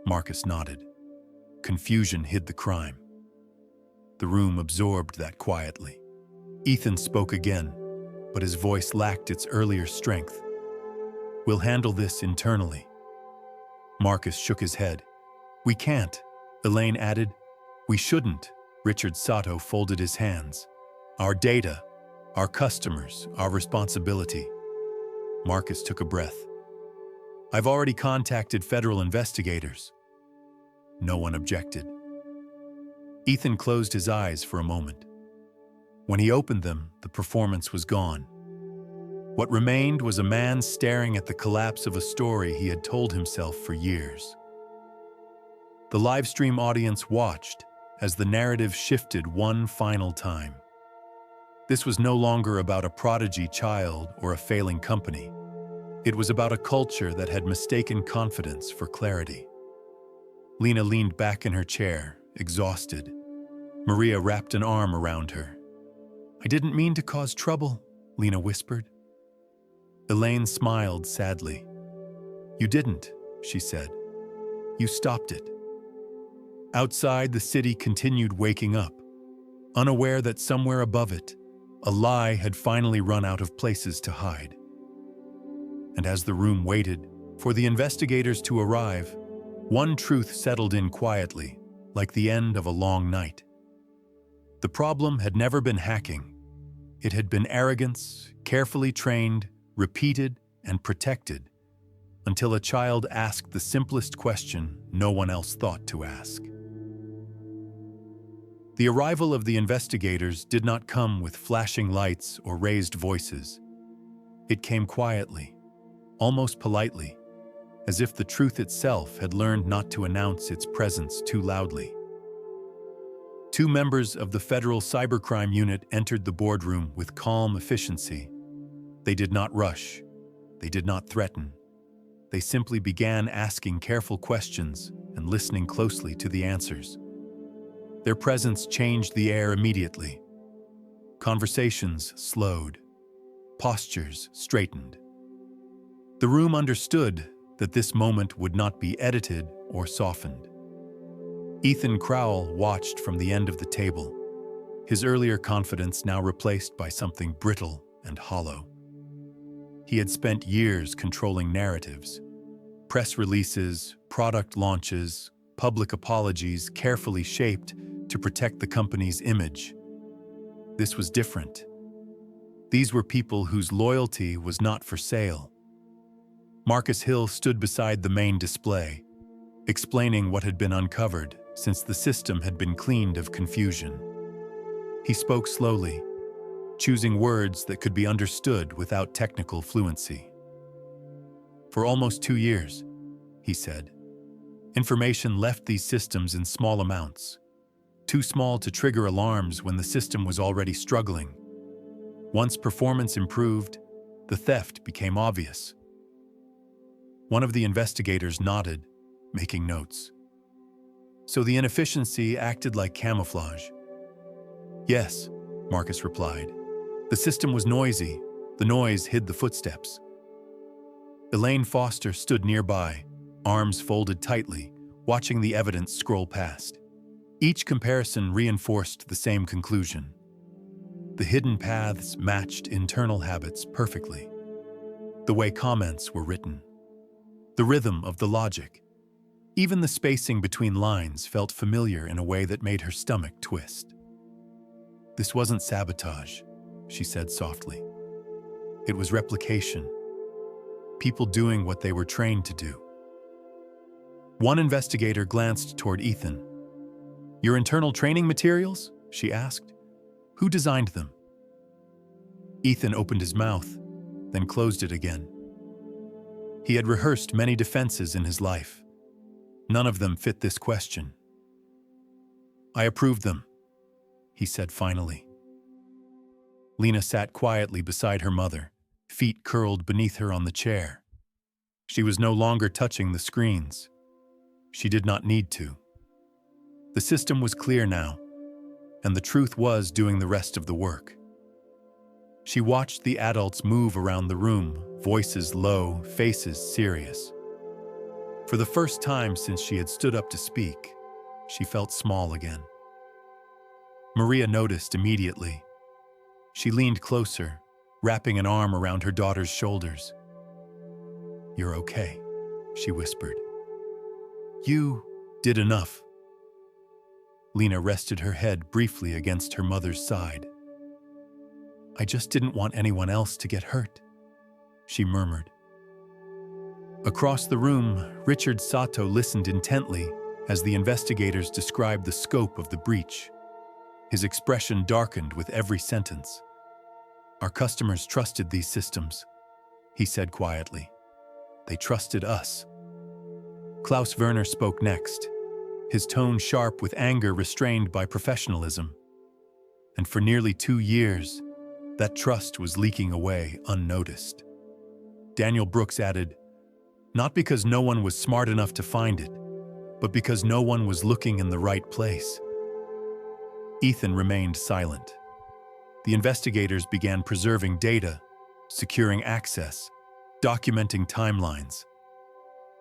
Marcus nodded. Confusion hid the crime. The room absorbed that quietly. Ethan spoke again, but his voice lacked its earlier strength. We'll handle this internally. Marcus shook his head. We can't, Elaine added. We shouldn't. Richard Sato folded his hands. Our data, our customers, our responsibility. Marcus took a breath. I've already contacted federal investigators. No one objected. Ethan closed his eyes for a moment. When he opened them, the performance was gone. What remained was a man staring at the collapse of a story he had told himself for years. The livestream audience watched as the narrative shifted one final time. This was no longer about a prodigy child or a failing company. It was about a culture that had mistaken confidence for clarity. Lina leaned back in her chair, exhausted. Maria wrapped an arm around her. "I didn't mean to cause trouble," Lina whispered. Elaine smiled sadly. "You didn't," she said. "You stopped it." Outside, the city continued waking up, unaware that somewhere above it, a lie had finally run out of places to hide. And as the room waited for the investigators to arrive, one truth settled in quietly, like the end of a long night. The problem had never been hacking. It had been arrogance, carefully trained, repeated, and protected, until a child asked the simplest question no one else thought to ask. The arrival of the investigators did not come with flashing lights or raised voices. It came quietly, almost politely, as if the truth itself had learned not to announce its presence too loudly. Two members of the Federal Cybercrime Unit entered the boardroom with calm efficiency. They did not rush. They did not threaten. They simply began asking careful questions and listening closely to the answers. Their presence changed the air immediately. Conversations slowed. Postures straightened. The room understood that this moment would not be edited or softened. Ethan Crowell watched from the end of the table, his earlier confidence now replaced by something brittle and hollow. He had spent years controlling narratives, press releases, product launches, public apologies carefully shaped to protect the company's image. This was different. These were people whose loyalty was not for sale. Marcus Hill stood beside the main display, explaining what had been uncovered since the system had been cleaned of confusion. He spoke slowly, choosing words that could be understood without technical fluency. "For almost 2 years," he said, "information left these systems in small amounts, too small to trigger alarms when the system was already struggling. Once performance improved, the theft became obvious." One of the investigators nodded, making notes. "So the inefficiency acted like camouflage?" "Yes," Marcus replied. "The system was noisy. The noise hid the footsteps." Elaine Foster stood nearby, arms folded tightly, watching the evidence scroll past. Each comparison reinforced the same conclusion. The hidden paths matched internal habits perfectly. The way comments were written. The rhythm of the logic. Even the spacing between lines felt familiar in a way that made her stomach twist. "This wasn't sabotage," she said softly. "It was replication. People doing what they were trained to do." One investigator glanced toward Ethan. "Your internal training materials?" she asked. "Who designed them?" Ethan opened his mouth, then closed it again. He had rehearsed many defenses in his life. None of them fit this question. "I approved them," he said finally. Lina sat quietly beside her mother, feet curled beneath her on the chair. She was no longer touching the screens. She did not need to. The system was clear now, and the truth was doing the rest of the work. She watched the adults move around the room, voices low, faces serious. For the first time since she had stood up to speak, she felt small again. Maria noticed immediately. She leaned closer, wrapping an arm around her daughter's shoulders. "You're okay," she whispered. "You did enough." Lina rested her head briefly against her mother's side. "I just didn't want anyone else to get hurt," she murmured. Across the room, Richard Sato listened intently as the investigators described the scope of the breach. His expression darkened with every sentence. "Our customers trusted these systems," he said quietly. "They trusted us." Klaus Werner spoke next, his tone sharp with anger restrained by professionalism. And for nearly 2 years, that trust was leaking away unnoticed. Daniel Brooks added, "Not because no one was smart enough to find it, but because no one was looking in the right place." Ethan remained silent. The investigators began preserving data, securing access, documenting timelines.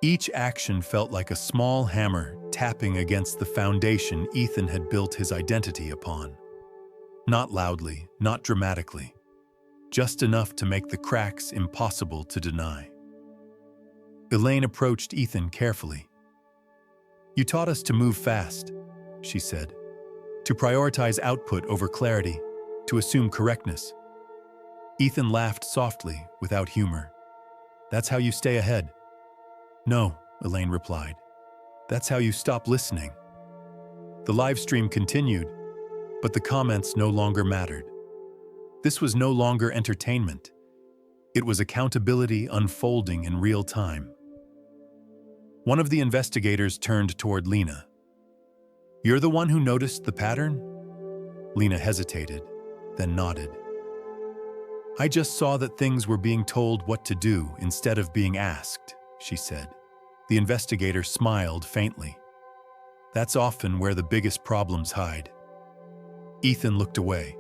Each action felt like a small hammer tapping against the foundation Ethan had built his identity upon. Not loudly, not dramatically, just enough to make the cracks impossible to deny. Elaine approached Ethan carefully. "You taught us to move fast," she said, "to prioritize output over clarity, to assume correctness." Ethan laughed softly, without humor. "That's how you stay ahead." "No," Elaine replied. "That's how you stop listening." The live stream continued, but the comments no longer mattered. This was no longer entertainment. It was accountability unfolding in real time. One of the investigators turned toward Lina. "You're the one who noticed the pattern?" Lina hesitated, then nodded. "I just saw that things were being told what to do instead of being asked," she said. The investigator smiled faintly. "That's often where the biggest problems hide." Ethan looked away.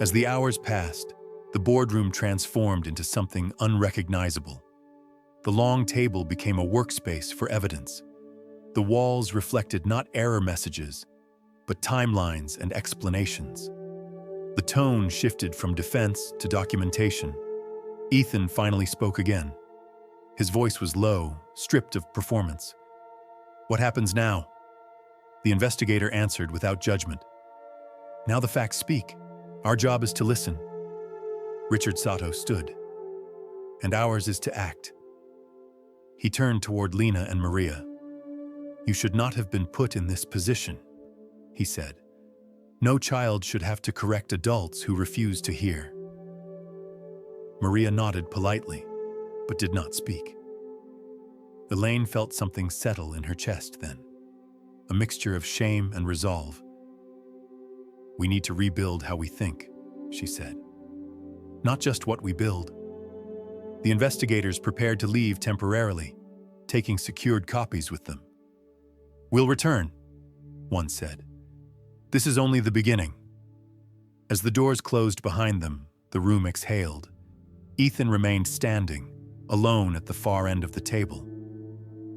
As the hours passed, the boardroom transformed into something unrecognizable. The long table became a workspace for evidence. The walls reflected not error messages, but timelines and explanations. The tone shifted from defense to documentation. Ethan finally spoke again. His voice was low, stripped of performance. "What happens now?" The investigator answered without judgment. "Now the facts speak. Our job is to listen." Richard Sato stood. "And ours is to act." He turned toward Lina and Maria. "You should not have been put in this position," he said. "No child should have to correct adults who refuse to hear." Maria nodded politely, but did not speak. Elaine felt something settle in her chest then, a mixture of shame and resolve. "We need to rebuild how we think," she said. "Not just what we build." The investigators prepared to leave temporarily, taking secured copies with them. "We'll return," one said. "This is only the beginning." As the doors closed behind them, the room exhaled. Ethan remained standing, alone at the far end of the table.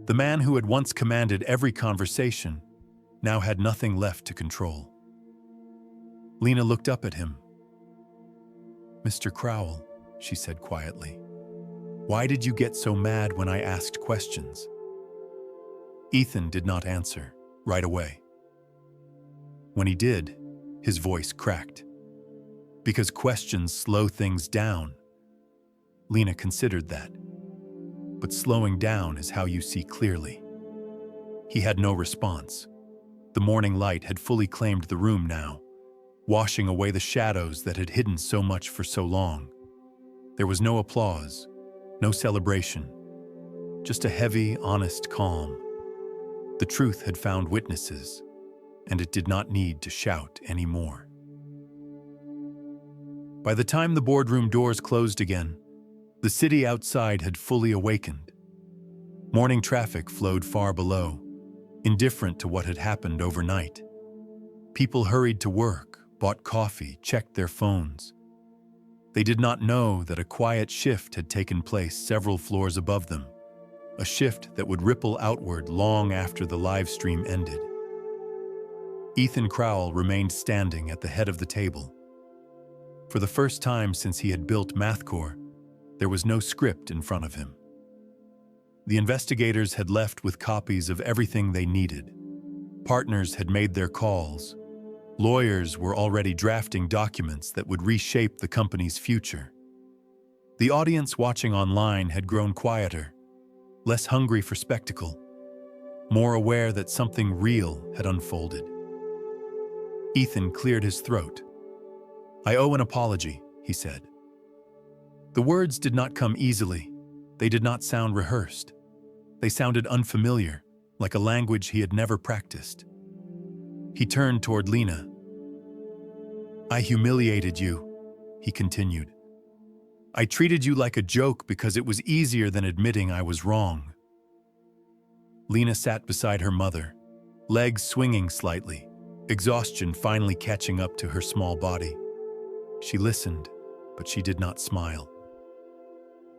The man who had once commanded every conversation now had nothing left to control. Lina looked up at him. "Mr. Crowell," she said quietly, "why did you get so mad when I asked questions?" Ethan did not answer right away. When he did, his voice cracked. "Because questions slow things down." Lina considered that. "But slowing down is how you see clearly." He had no response. The morning light had fully claimed the room now, washing away the shadows that had hidden so much for so long. There was no applause, no celebration, just a heavy, honest calm. The truth had found witnesses, and it did not need to shout anymore. By the time the boardroom doors closed again, the city outside had fully awakened. Morning traffic flowed far below, indifferent to what had happened overnight. People hurried to work, bought coffee, checked their phones. They did not know that a quiet shift had taken place several floors above them, a shift that would ripple outward long after the live stream ended. Ethan Crowell remained standing at the head of the table. For the first time since he had built MathCore, there was no script in front of him. The investigators had left with copies of everything they needed. Partners had made their calls. Lawyers were already drafting documents that would reshape the company's future. The audience watching online had grown quieter, less hungry for spectacle, more aware that something real had unfolded. Ethan cleared his throat. "I owe an apology," he said. The words did not come easily. They did not sound rehearsed. They sounded unfamiliar, like a language he had never practiced. He turned toward Lina. "I humiliated you," he continued. "I treated you like a joke because it was easier than admitting I was wrong." Lina sat beside her mother, legs swinging slightly, exhaustion finally catching up to her small body. She listened, but she did not smile.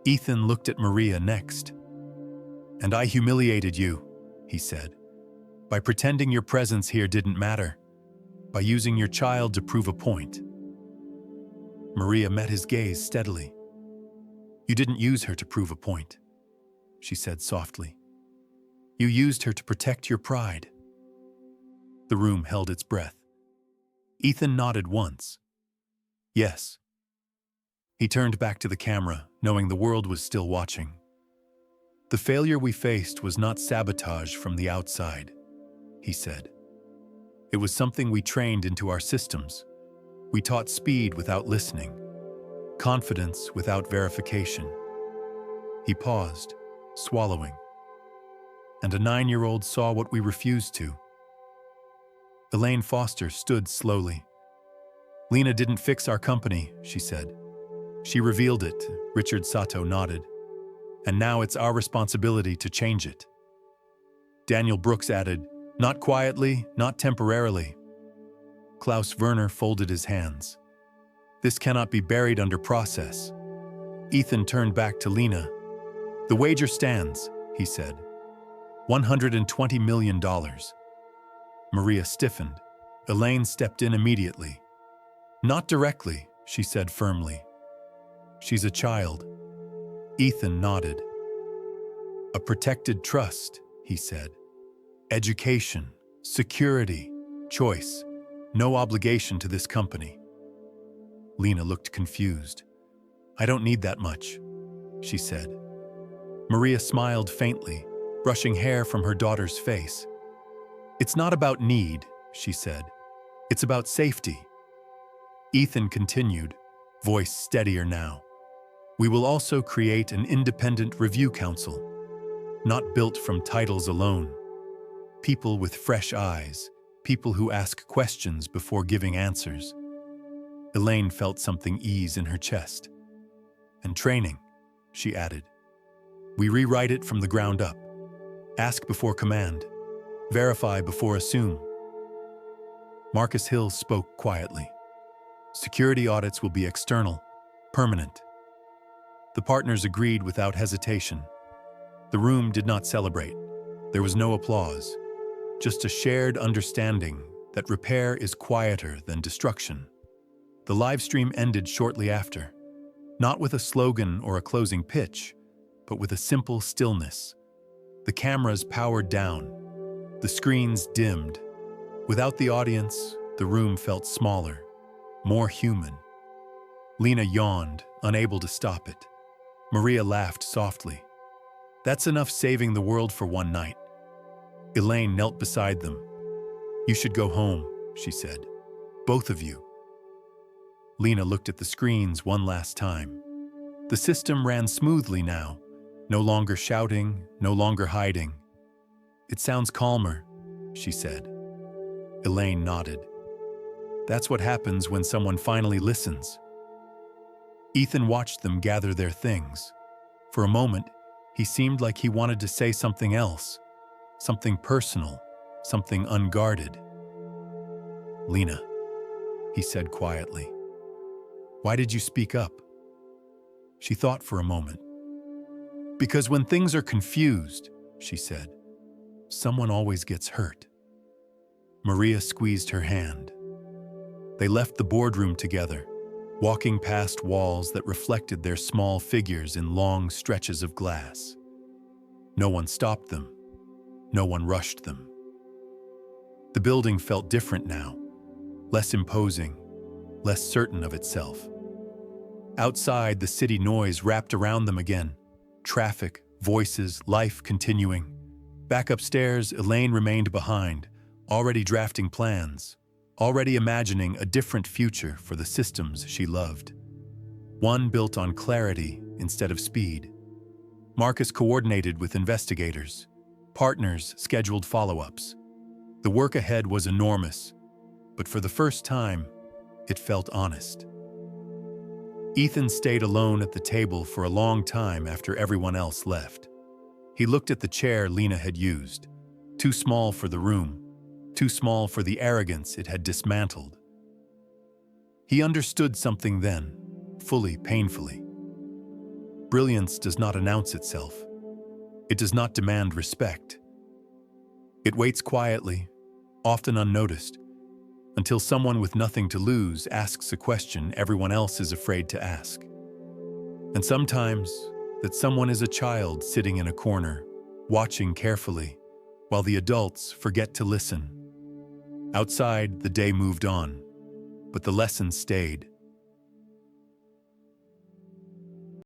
Ethan looked at Maria next. "And I humiliated you," he said, "by pretending your presence here didn't matter, by using your child to prove a point." Maria met his gaze steadily. "You didn't use her to prove a point," she said softly. "You used her to protect your pride." The room held its breath. Ethan nodded once. "Yes." He turned back to the camera, knowing the world was still watching. "The failure we faced was not sabotage from the outside," he said. "It was something we trained into our systems. We taught speed without listening, confidence without verification." He paused, swallowing. "And a 9-year-old saw what we refused to." Elaine Foster stood slowly. "Lina didn't fix our company," she said. "She revealed it," Richard Sato nodded. "And now it's our responsibility to change it." Daniel Brooks added, "Not quietly, not temporarily." Klaus Werner folded his hands. "This cannot be buried under process." Ethan turned back to Lina. "The wager stands," he said. $120 million. Maria stiffened. Elaine stepped in immediately. "Not directly," she said firmly. "She's a child." Ethan nodded. "A protected trust," he said. "Education, security, choice, no obligation to this company." Lina looked confused. "I don't need that much," she said. Maria smiled faintly, brushing hair from her daughter's face. "It's not about need," she said. "It's about safety." Ethan continued, voice steadier now. "We will also create an independent review council, not built from titles alone. People with fresh eyes, people who ask questions before giving answers." Elaine felt something ease in her chest. "And training," she added. "We rewrite it from the ground up. Ask before command. Verify before assume." Marcus Hill spoke quietly. "Security audits will be external, permanent." The partners agreed without hesitation. The room did not celebrate. There was no applause, just a shared understanding that repair is quieter than destruction. The live stream ended shortly after, not with a slogan or a closing pitch, but with a simple stillness. The cameras powered down, the screens dimmed. Without the audience, the room felt smaller, more human. Lina yawned, unable to stop it. Maria laughed softly. "That's enough saving the world for one night." Elaine knelt beside them. "You should go home," she said. "Both of you." Lina looked at the screens one last time. The system ran smoothly now, no longer shouting, no longer hiding. "It sounds calmer," she said. Elaine nodded. "That's what happens when someone finally listens." Ethan watched them gather their things. For a moment, he seemed like he wanted to say something else, something personal, something unguarded. "Lina," he said quietly, "why did you speak up?" She thought for a moment. "Because when things are confused," she said, "someone always gets hurt." Maria squeezed her hand. They left the boardroom together, walking past walls that reflected their small figures in long stretches of glass. No one stopped them. No one rushed them. The building felt different now, less imposing, less certain of itself. Outside, the city noise wrapped around them again. Traffic, voices, life continuing. Back upstairs, Elaine remained behind, already drafting plans, already imagining a different future for the systems she loved. One built on clarity instead of speed. Marcus coordinated with investigators. Partners scheduled follow-ups. The work ahead was enormous, but for the first time, it felt honest. Ethan stayed alone at the table for a long time after everyone else left. He looked at the chair Lina had used, too small for the room, too small for the arrogance it had dismantled. He understood something then, fully, painfully. Brilliance does not announce itself. It does not demand respect. It waits quietly, often unnoticed, until someone with nothing to lose asks a question everyone else is afraid to ask. And sometimes, that someone is a child sitting in a corner, watching carefully, while the adults forget to listen. Outside, the day moved on, but the lesson stayed.